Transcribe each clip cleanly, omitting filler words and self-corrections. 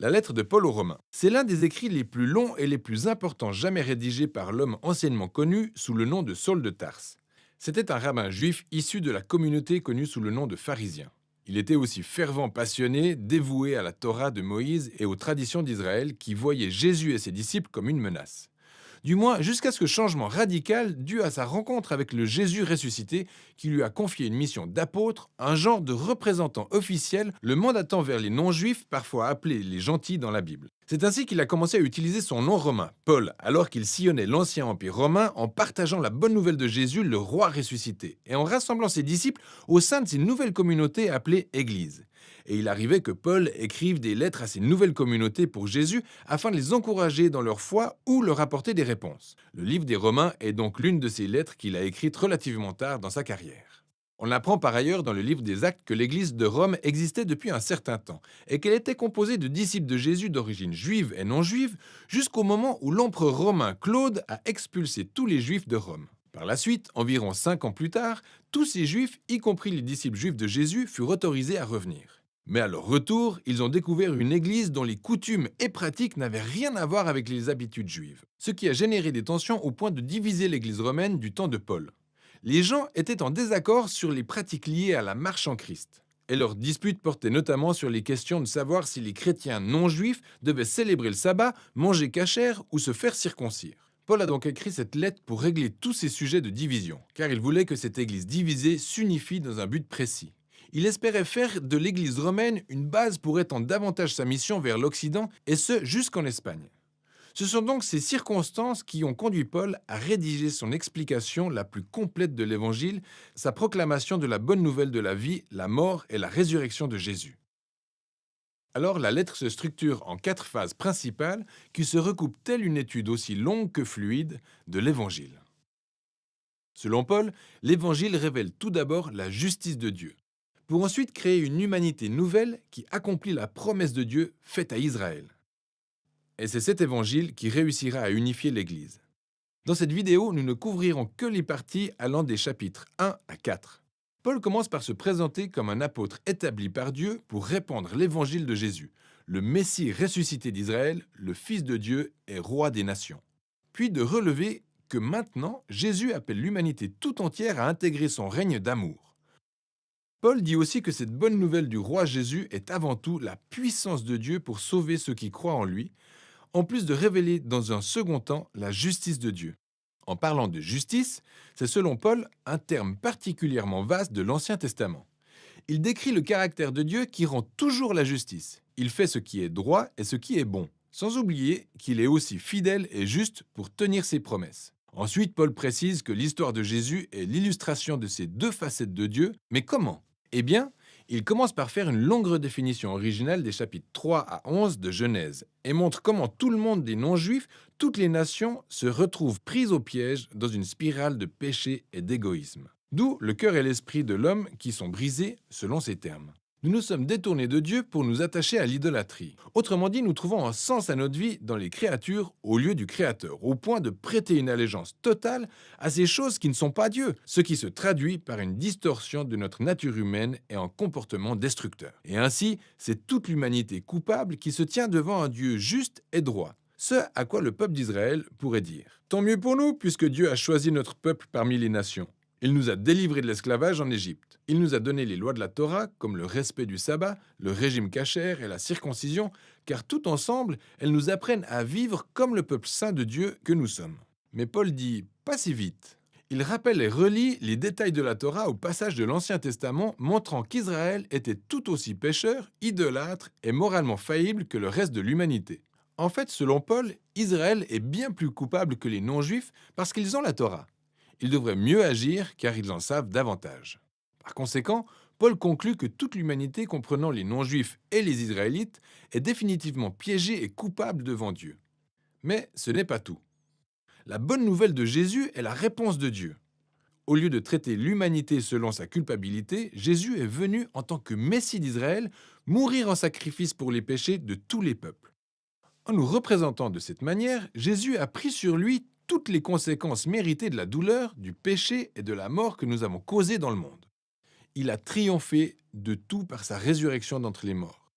La lettre de Paul aux Romains. C'est l'un des écrits les plus longs et les plus importants jamais rédigés par l'homme anciennement connu sous le nom de Saul de Tarse. C'était un rabbin juif issu de la communauté connue sous le nom de pharisien. Il était aussi fervent passionné, dévoué à la Torah de Moïse et aux traditions d'Israël qui voyait Jésus et ses disciples comme une menace. Du moins jusqu'à ce changement radical dû à sa rencontre avec le Jésus ressuscité qui lui a confié une mission d'apôtre, un genre de représentant officiel le mandatant vers les non-juifs, parfois appelés les gentils dans la Bible. C'est ainsi qu'il a commencé à utiliser son nom romain, Paul, alors qu'il sillonnait l'ancien empire romain en partageant la bonne nouvelle de Jésus, le roi ressuscité, et en rassemblant ses disciples au sein de ces nouvelles communautés appelées Églises. Et il arrivait que Paul écrive des lettres à ces nouvelles communautés pour Jésus afin de les encourager dans leur foi ou leur apporter des réponses. Le livre des Romains est donc l'une de ces lettres qu'il a écrites relativement tard dans sa carrière. On apprend par ailleurs dans le livre des Actes que l'église de Rome existait depuis un certain temps et qu'elle était composée de disciples de Jésus d'origine juive et non juive jusqu'au moment où l'empereur romain Claude a expulsé tous les juifs de Rome. Par la suite, environ 5 ans plus tard, tous ces juifs, y compris les disciples juifs de Jésus, furent autorisés à revenir. Mais à leur retour, ils ont découvert une église dont les coutumes et pratiques n'avaient rien à voir avec les habitudes juives, ce qui a généré des tensions au point de diviser l'église romaine du temps de Paul. Les gens étaient en désaccord sur les pratiques liées à la marche en Christ, et leurs disputes portaient notamment sur les questions de savoir si les chrétiens non-juifs devaient célébrer le sabbat, manger cachère ou se faire circoncire. Paul a donc écrit cette lettre pour régler tous ces sujets de division, car il voulait que cette église divisée s'unifie dans un but précis. Il espérait faire de l'église romaine une base pour étendre davantage sa mission vers l'Occident, et ce jusqu'en Espagne. Ce sont donc ces circonstances qui ont conduit Paul à rédiger son explication la plus complète de l'Évangile, sa proclamation de la bonne nouvelle de la vie, la mort et la résurrection de Jésus. Alors la lettre se structure en 4 phases principales qui se recoupent telle une étude aussi longue que fluide de l'Évangile. Selon Paul, l'Évangile révèle tout d'abord la justice de Dieu, pour ensuite créer une humanité nouvelle qui accomplit la promesse de Dieu faite à Israël. Et c'est cet évangile qui réussira à unifier l'Église. Dans cette vidéo, nous ne couvrirons que les parties allant des chapitres 1 à 4. Paul commence par se présenter comme un apôtre établi par Dieu pour répandre l'évangile de Jésus, le Messie ressuscité d'Israël, le Fils de Dieu et roi des nations. Puis de relever que maintenant, Jésus appelle l'humanité tout entière à intégrer son règne d'amour. Paul dit aussi que cette bonne nouvelle du roi Jésus est avant tout la puissance de Dieu pour sauver ceux qui croient en lui, en plus de révéler dans un second temps la justice de Dieu. En parlant de justice, c'est selon Paul un terme particulièrement vaste de l'Ancien Testament. Il décrit le caractère de Dieu qui rend toujours la justice. Il fait ce qui est droit et ce qui est bon, sans oublier qu'il est aussi fidèle et juste pour tenir ses promesses. Ensuite, Paul précise que l'histoire de Jésus est l'illustration de ces 2 facettes de Dieu, mais comment ? Eh bien, il commence par faire une longue redéfinition originale des chapitres 3 à 11 de Genèse et montre comment tout le monde des non-juifs, toutes les nations, se retrouvent prises au piège dans une spirale de péché et d'égoïsme. D'où le cœur et l'esprit de l'homme qui sont brisés selon ces termes. Nous nous sommes détournés de Dieu pour nous attacher à l'idolâtrie. Autrement dit, nous trouvons un sens à notre vie dans les créatures au lieu du Créateur, au point de prêter une allégeance totale à ces choses qui ne sont pas Dieu, ce qui se traduit par une distorsion de notre nature humaine et un comportement destructeur. Et ainsi, c'est toute l'humanité coupable qui se tient devant un Dieu juste et droit. Ce à quoi le peuple d'Israël pourrait dire : tant mieux pour nous, puisque Dieu a choisi notre peuple parmi les nations. Il nous a délivrés de l'esclavage en Égypte. Il nous a donné les lois de la Torah, comme le respect du sabbat, le régime cachère et la circoncision, car tout ensemble, elles nous apprennent à vivre comme le peuple saint de Dieu que nous sommes. Mais Paul dit « pas si vite ». Il rappelle et relie les détails de la Torah au passage de l'Ancien Testament, montrant qu'Israël était tout aussi pécheur, idolâtre et moralement faillible que le reste de l'humanité. En fait, selon Paul, Israël est bien plus coupable que les non-juifs parce qu'ils ont la Torah. Ils devraient mieux agir car ils en savent davantage. Par conséquent, Paul conclut que toute l'humanité comprenant les non-juifs et les Israélites est définitivement piégée et coupable devant Dieu. Mais ce n'est pas tout. La bonne nouvelle de Jésus est la réponse de Dieu. Au lieu de traiter l'humanité selon sa culpabilité, Jésus est venu en tant que Messie d'Israël mourir en sacrifice pour les péchés de tous les peuples. En nous représentant de cette manière, Jésus a pris sur lui toutes les conséquences méritées de la douleur, du péché et de la mort que nous avons causées dans le monde. Il a triomphé de tout par sa résurrection d'entre les morts.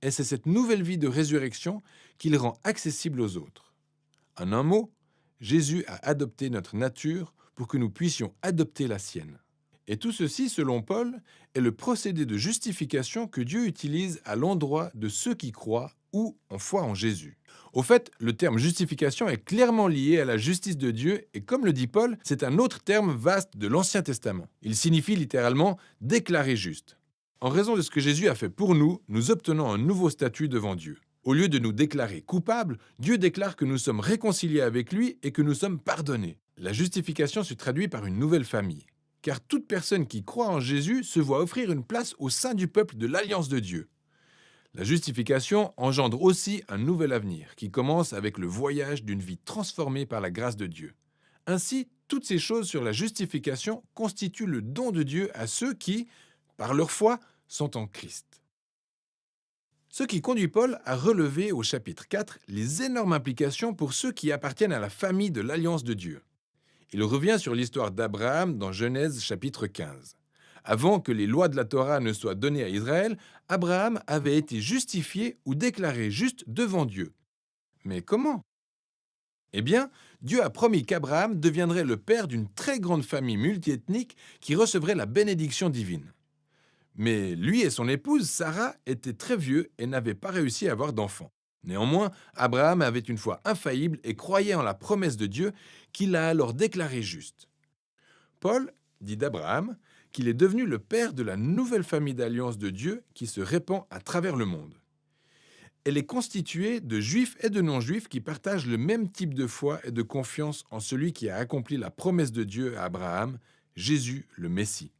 et c'est cette nouvelle vie de résurrection qu'il rend accessible aux autres. En un mot, Jésus a adopté notre nature pour que nous puissions adopter la sienne. Et tout ceci, selon Paul, est le procédé de justification que Dieu utilise à l'endroit de ceux qui croient ou ont foi en Jésus. Au fait, le terme justification est clairement lié à la justice de Dieu et comme le dit Paul, c'est un autre terme vaste de l'Ancien Testament. Il signifie littéralement déclarer juste. En raison de ce que Jésus a fait pour nous, nous obtenons un nouveau statut devant Dieu. Au lieu de nous déclarer coupables, Dieu déclare que nous sommes réconciliés avec lui et que nous sommes pardonnés. La justification se traduit par une nouvelle famille. Car toute personne qui croit en Jésus se voit offrir une place au sein du peuple de l'Alliance de Dieu. La justification engendre aussi un nouvel avenir qui commence avec le voyage d'une vie transformée par la grâce de Dieu. Ainsi, toutes ces choses sur la justification constituent le don de Dieu à ceux qui, par leur foi, sont en Christ. Ce qui conduit Paul à relever au chapitre 4 les énormes implications pour ceux qui appartiennent à la famille de l'Alliance de Dieu. Il revient sur l'histoire d'Abraham dans Genèse chapitre 15. Avant que les lois de la Torah ne soient données à Israël, Abraham avait été justifié ou déclaré juste devant Dieu. Mais comment ? Eh bien, Dieu a promis qu'Abraham deviendrait le père d'une très grande famille multiethnique qui recevrait la bénédiction divine. Mais lui et son épouse, Sarah, étaient très vieux et n'avaient pas réussi à avoir d'enfants. Néanmoins, Abraham avait une foi infaillible et croyait en la promesse de Dieu qu'il a alors déclarée juste. Paul dit d'Abraham qu'il est devenu le père de la nouvelle famille d'alliance de Dieu qui se répand à travers le monde. Elle est constituée de juifs et de non-juifs qui partagent le même type de foi et de confiance en celui qui a accompli la promesse de Dieu à Abraham, Jésus le Messie.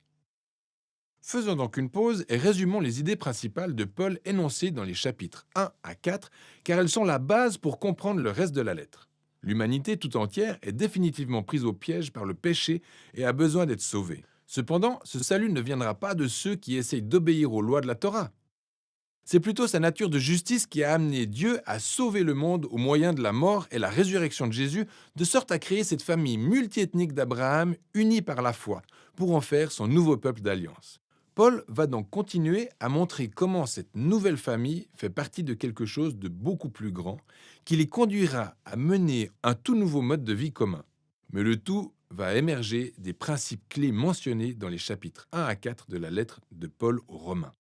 Faisons donc une pause et résumons les idées principales de Paul énoncées dans les chapitres 1 à 4, car elles sont la base pour comprendre le reste de la lettre. L'humanité tout entière est définitivement prise au piège par le péché et a besoin d'être sauvée. Cependant, ce salut ne viendra pas de ceux qui essayent d'obéir aux lois de la Torah. C'est plutôt sa nature de justice qui a amené Dieu à sauver le monde au moyen de la mort et la résurrection de Jésus, de sorte à créer cette famille multiethnique d'Abraham unie par la foi, pour en faire son nouveau peuple d'alliance. Paul va donc continuer à montrer comment cette nouvelle famille fait partie de quelque chose de beaucoup plus grand, qui les conduira à mener un tout nouveau mode de vie commun. Mais le tout va émerger des principes clés mentionnés dans les chapitres 1 à 4 de la lettre de Paul aux Romains.